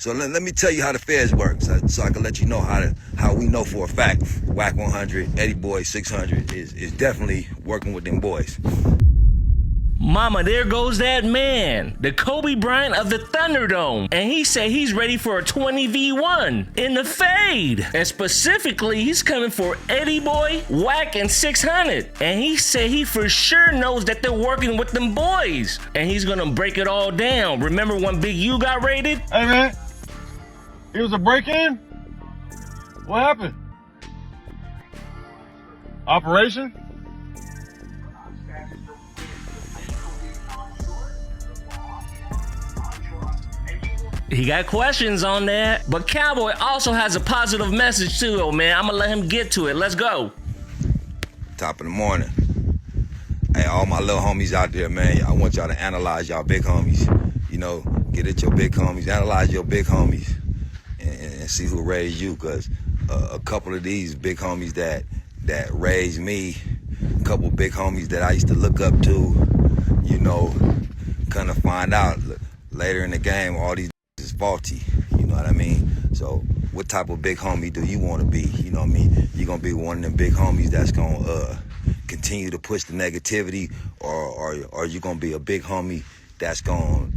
So let me tell you how the feds work, so I can let you know how we know for a fact Wack 100, Eddie Boy 600 is definitely working with them boys. Mama, there goes that man, the Kobe Bryant of the Thunderdome. And he said he's ready for a 20v1 in the fade. And specifically, he's coming for Eddie Boy, Wack, and 600. And he said he for sure knows that they're working with them boys. And he's gonna break it all down. Remember when Big U got raided? Hey man, it was a break-in? What happened? Operation? He got questions on that. But Cowboy also has a positive message too, oh man. I'm gonna let him get to it. Let's go. Top of the morning. Hey, all my little homies out there, man, I want y'all to analyze y'all big homies. You know, get at your big homies, analyze your big homies, and see who raised you. Cause a couple of these big homies that raised me, a couple big homies that I used to look up to, you know, kind of find out later in the game, all these is faulty, you know what I mean? So what type of big homie do you want to be? You know what I mean? You gonna be one of them big homies that's gonna continue to push the negativity, or you gonna be a big homie that's gonna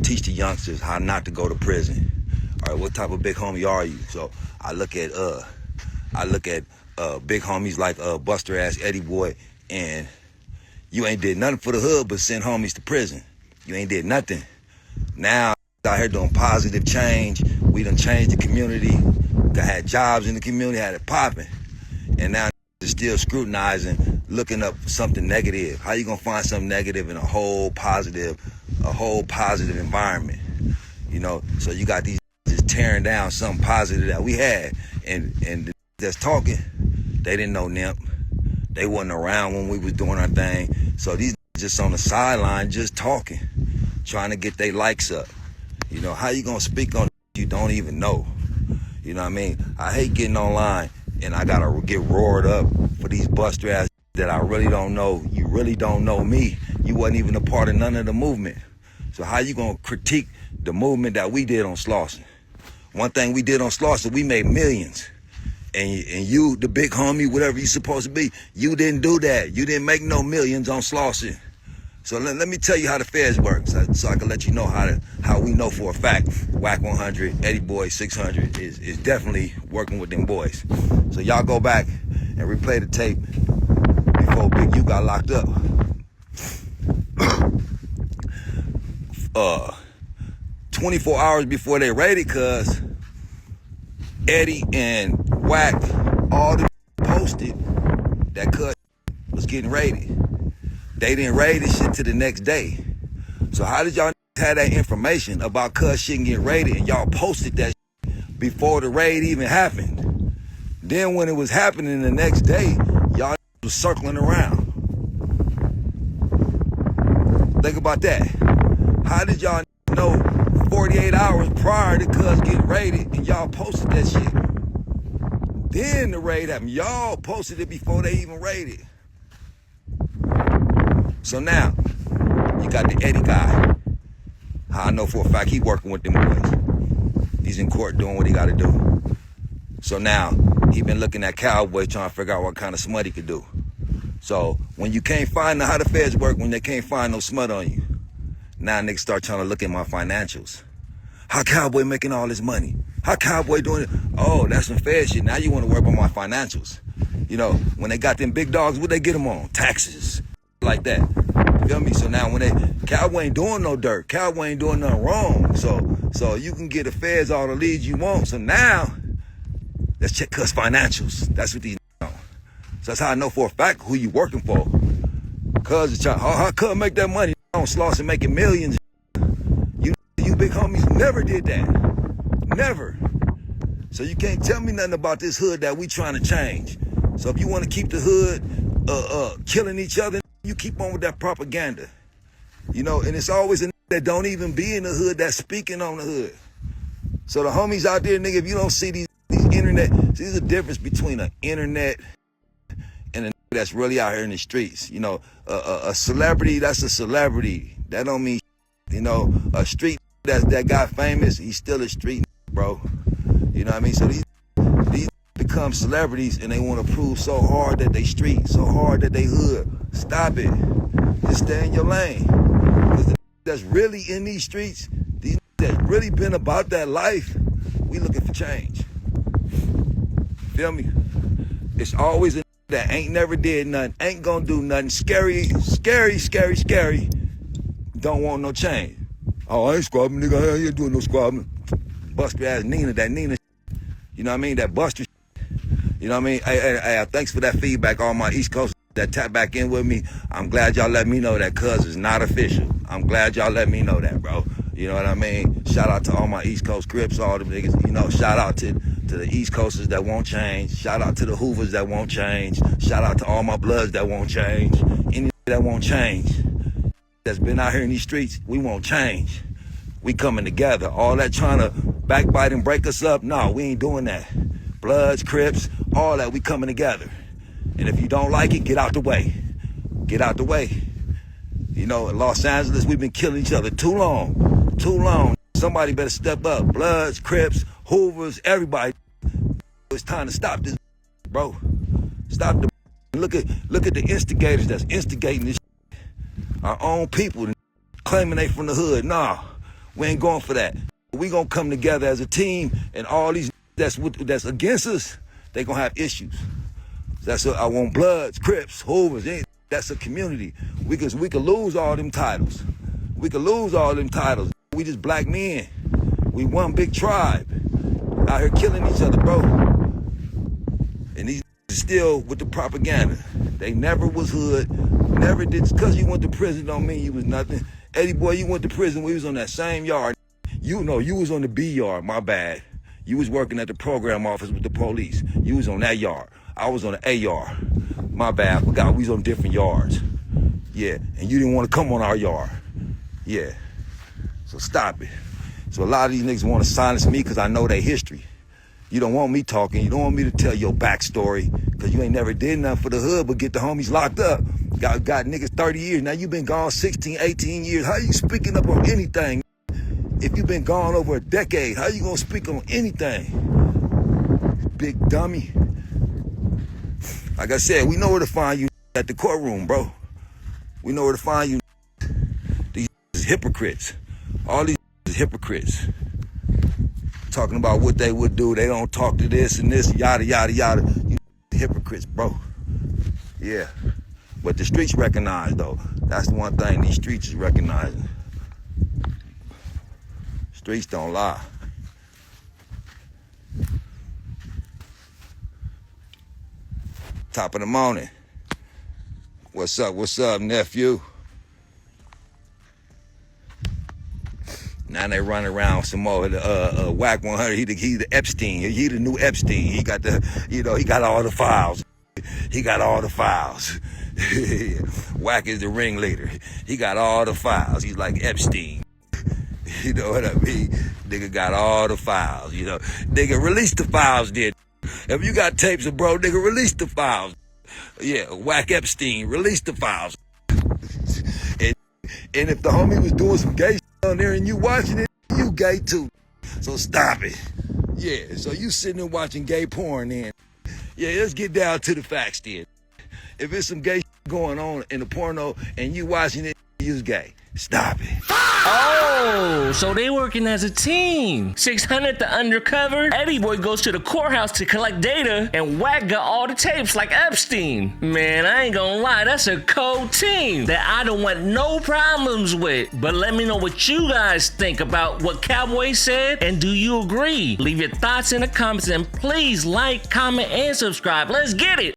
teach the youngsters how not to go to prison? All right, what type of big homie are you? So I look at big homies like Buster ass Eddie Boy, and you ain't did nothing for the hood but send homies to prison. You ain't did nothing. Now out here doing positive change. We done changed the community. Had jobs in the community, had it popping. And now they're still scrutinizing, looking up something negative. How you gonna find something negative in a whole positive environment? You know, so you got these just tearing down something positive that we had. And the that's talking, they didn't know Nip. They wasn't around when we was doing our thing. So these just on the sideline just talking, trying to get their likes up. You know, how you gonna speak on you don't even know? You know what I mean? I hate getting online and I gotta get roared up for these buster ass that I really don't know. You really don't know me. You wasn't even a part of none of the movement. So how you gonna critique the movement that we did on Slauson? One thing we did on Slauson, we made millions. And you, the big homie, whatever you supposed to be, you didn't do that. You didn't make no millions on Slauson. So let me tell you how the feds work, so I can let you know how we know for a fact Wack 100, Eddie Boy 600 is definitely working with them boys. So y'all go back and replay the tape before Big U got locked up. 24 hours before they raided, cuz Eddie and Wack all the posted that cuz was getting raided. They didn't raid this shit till the next day. So how did y'all have that information about cuz shit getting raided and y'all posted that shit before the raid even happened? Then when it was happening the next day, y'all was circling around. Think about that. How did y'all know 48 hours prior to cuz getting raided and y'all posted that shit? Then the raid happened. Y'all posted it before they even raided. So now, you got the Eddie guy. How I know for a fact he working with them boys. He's in court doing what he got to do. So now, he been looking at Cowboy trying to figure out what kind of smut he could do. So when you can't find how the feds work, when they can't find no smut on you, now niggas start trying to look at my financials. How Cowboy making all this money? How Cowboy doing it? Oh, that's some fed shit. Now you want to worry about my financials. You know, when they got them big dogs, what they get them on? Taxes. Like that. You feel me? So now when Cowboy ain't doing no dirt, Cowboy ain't doing nothing wrong. So you can get the feds all the leads you want. So now, let's check cuz financials. That's what these on. So that's how I know for a fact who you working for. Cuz it's trying, how cuz make that money on Slauson making millions? You big homies never did that. Never. So you can't tell me nothing about this hood that we trying to change. So if you want to keep the hood killing each other, you keep on with that propaganda. You know, and it's always a that don't even be in the hood that's speaking on the hood. So the homies out there, nigga, if you don't see these internet, see, there's a difference between an internet and a that's really out here in the streets. You know, a celebrity, that's a celebrity. That don't mean, you know, a street that got famous, he's still a street. bro. You know what I mean? So these become celebrities and they want to prove so hard that they street, so hard that they hood. Stop it. Just stay in your lane. Because the that's really in these streets, these that's really been about that life, we looking for change. Feel me? It's always a that ain't never did nothing, ain't gonna do nothing, scary, don't want no change. Oh, I ain't squabbing, nigga, I ain't doing no squabbing. Buster ass Nina, that Nina, you know what I mean? That Buster, you know what I mean? Hey, thanks for that feedback, all my East Coast that tap back in with me. I'm glad y'all let me know that cuz is not official. I'm glad y'all let me know that, bro. You know what I mean? Shout out to all my East Coast Crips, all them niggas, you know, shout out to the East Coasters that won't change. Shout out to the Hoovers that won't change. Shout out to all my Bloods that won't change. Any that won't change. That's been out here in these streets, we won't change. We coming together. All that trying to backbite and break us up, no, we ain't doing that. Bloods, Crips, all that, we coming together. And if you don't like it, get out the way. Get out the way. You know, in Los Angeles, we've been killing each other too long. Too long. Somebody better step up. Bloods, Crips, Hoovers, everybody. It's time to stop this, bro. Stop the. Look at the instigators that's instigating this. Our own people claiming they from the hood. Nah, we ain't going for that. We gonna come together as a team, and all these that's against us, they gonna have issues. That's what I want. Bloods, Crips, Hoovers. That's a community. We could lose all them titles. We could lose all them titles. We just black men. We one big tribe out here killing each other, bro. And these still with the propaganda. They never was hood. Never did. Because you went to prison don't mean you was nothing. Eddie boy, you went to prison. We was on that same yard. You know, you was on the B yard. My bad. You was working at the program office with the police. You was on that yard. I was on the A yard. My bad. I forgot we was on different yards. Yeah. And you didn't want to come on our yard. Yeah. So stop it. So a lot of these niggas want to silence me because I know their history. You don't want me talking. You don't want me to tell your backstory because you ain't never did nothing for the hood but get the homies locked up. Got niggas 30 years. Now you been gone 16, 18 years. How you speaking up on anything? If you been gone over a decade, how you gonna speak on anything? Big dummy. Like I said, we know where to find you at the courtroom, bro. We know where to find you. These hypocrites. All these hypocrites. Talking about what they would do. They don't talk to this and this, yada, yada, yada. You hypocrites, bro. Yeah. But the streets recognize, though. That's the one thing these streets is recognizing. Streets don't lie. Top of the morning. What's up, nephew? Now they run around some more. Wack 100. He the Epstein. He the new Epstein. He got he got all the files. He got all the files. Wack is the ringleader. He got all the files. He's like Epstein. You know what I mean? Nigga got all the files. You know, nigga release the files, then. If you got tapes of bro, nigga release the files. Yeah, Wack Epstein, release the files. And if the homie was doing some gay shit on there and you watching it, you gay too. So stop it. Yeah, so you sitting there watching gay porn then. Yeah, let's get down to the facts then. If it's some gay shit going on in the porno and you watching it, you's gay. Stop it. Oh, so they working as a team. 600 the undercover. Eddie boy goes to the courthouse to collect data, and Wack got all the tapes like Epstein. Man, I ain't gonna lie, that's a cold team that I don't want no problems with. But let me know what you guys think about what Cowboy said, and do you agree? Leave your thoughts in the comments, and please like, comment, and subscribe. Let's get it.